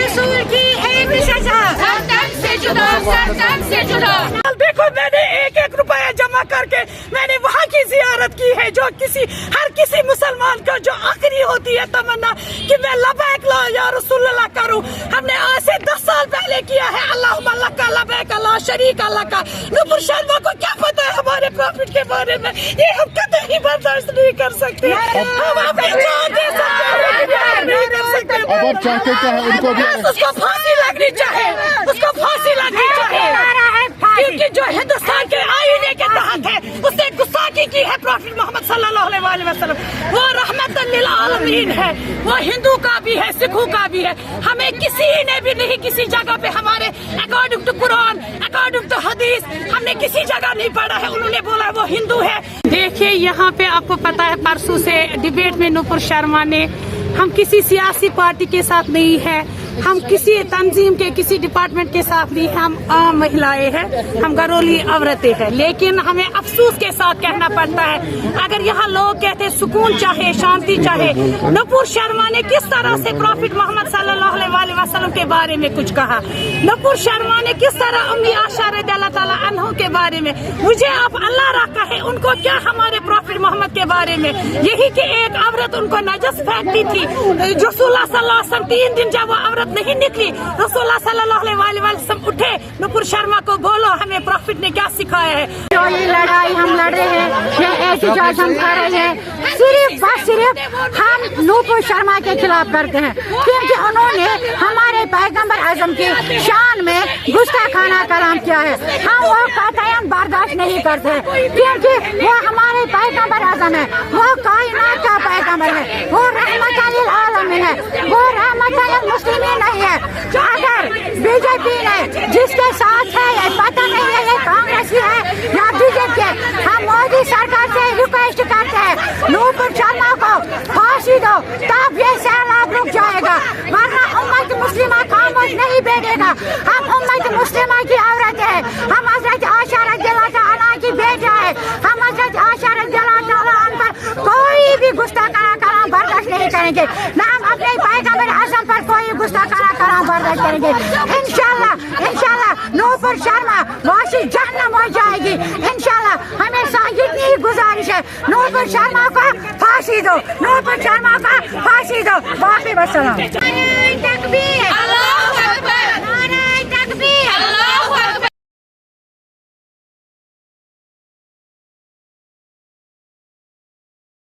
रसूल की एक सजा, सरदम से जुदा, सरदम से जुदा। देखो मैंने एक एक रुपया जमा करके मैंने वहाँ की जियारत की है, जो हर किसी मुसलमान का जो आखिरी होती है तमन्ना कि मैं लबैक ला या रसूल अल्लाह करूँ। हमने आज से 10 साल पहले किया है। अल्लाहुम्मा लका लबैक ला शरीक अल्लाह का। नूपुर शर्मा को क्या पता है हमारे प्रॉफिट के बारे में? ये हम कतई बर्दाश्त नहीं कर सकते। हम अपनी जान दे सकते हैं, नहीं कर सकते। अब आप चाहते क्या है? उनको भी उसको फांसी लगनी चाहिए, उसको फांसी लगनी चाहिए, क्योंकि जो हिंदुस्तान के आईने के तहत है उसने गुस्ताखी की है प्रॉफिट मोहम्मद सल्लल्लाहु अलैहि वसल्लम। वो रहमतन लिल आलमीन है, वो हिंदू का भी है, सिखों का भी है। हमें किसी ने भी नहीं किसी जगह पे हमारे according to Quran, according to हदीस, हमने किसी जगह नहीं पढ़ा है। उन्होंने बोला वो हिंदू है। देखिए यहाँ पे आपको पता है परसों से डिबेट में नूपुर शर्मा ने, हम किसी सियासी पार्टी के साथ नहीं है, हम किसी तंजीम के किसी डिपार्टमेंट के साथ नहीं, हम आम महिलाएं हैं, हम घरेलू औरतें हैं। लेकिन हमें अफसोस के साथ कहना पड़ता है, अगर यहाँ लोग कहते सुकून चाहे, शांति चाहे, नूपुर शर्मा ने किस तरह से प्रॉफिट मोहम्मद सल्लल्लाहु अलैहि वसल्लम के बारे में कुछ कहा, नूपुर शर्मा ने किस तरह उम्मी आशा रज़ियल्लाहु ताला अन्हा के बारे में, मुझे आप अल्लाह रखा है, उनको क्या हमारे प्रॉफिट मोहम्मद के बारे में, यही कि एक औरत उनको नजस फेंकती थी। रसूलुल्लाह सल्लल्लाहु अलैहि वसल्लम 3 दिन जब वो औरत नहीं निकली, रसूलुल्लाह सल्लल्लाहु अलैहि वसल्लम उठे, नूपुर शर्मा को बोलो हमें प्रॉफिट ने क्या सिखाया है। जो ये लड़ाई हम लड़ रहे हैं, ये एहतजाज हम कर रहे हैं, सिर्फ हम नूपुर शर्मा के खिलाफ करते हैं, क्योंकि उन्होंने हमारे पैगंबर आजम की शान में गुस्ताखाना कलाम किया है। हम वो कतईन बर्दाश्त नहीं करते, क्योंकि वो हमारे पैगंबर आजम है, वो कायनात का पैगंबर है, वो रहमतन लिल आलमीन है, वो रहमतन लिल मुस्लिमीन नहीं है। अगर बीजेपी ने जिसके साथ है, ये पता नहीं है ये कांग्रेस है या बीजेपी, हम मोदी सरकार से रिक्वेस्ट करते हैं नूपुर शर्मा को फांसी दो, तब ये सैलाब रुक जाएगा, वरना उम्मत मुस्लिमा खामोश नहीं बैठेगा। हम उम्मत मुस्लिमा की औरत है, हम हजरत आयशा रज़ियल्लाहु अन्हा की बेटा है, हम हजरत आयशा रज़ियल्लाहु अन्हा पर कोई भी गुस्ताखाना कलाम बर्दाश्त नहीं करेंगे, न हम अपने पैगंबर आजम पर कोई गुस्ताखाना कलाम बर्दाश्त करेंगे। इंशाल्लाह नूपुर शर्मा वासी जहन्नम हो जाएगी इंशाल्लाह। हमें इतनी ही गुजारिश है, नूपुर शर्मा को फांसी दो, नूपुर शर्मा को फांसी दो। बाकी वस्सलाम।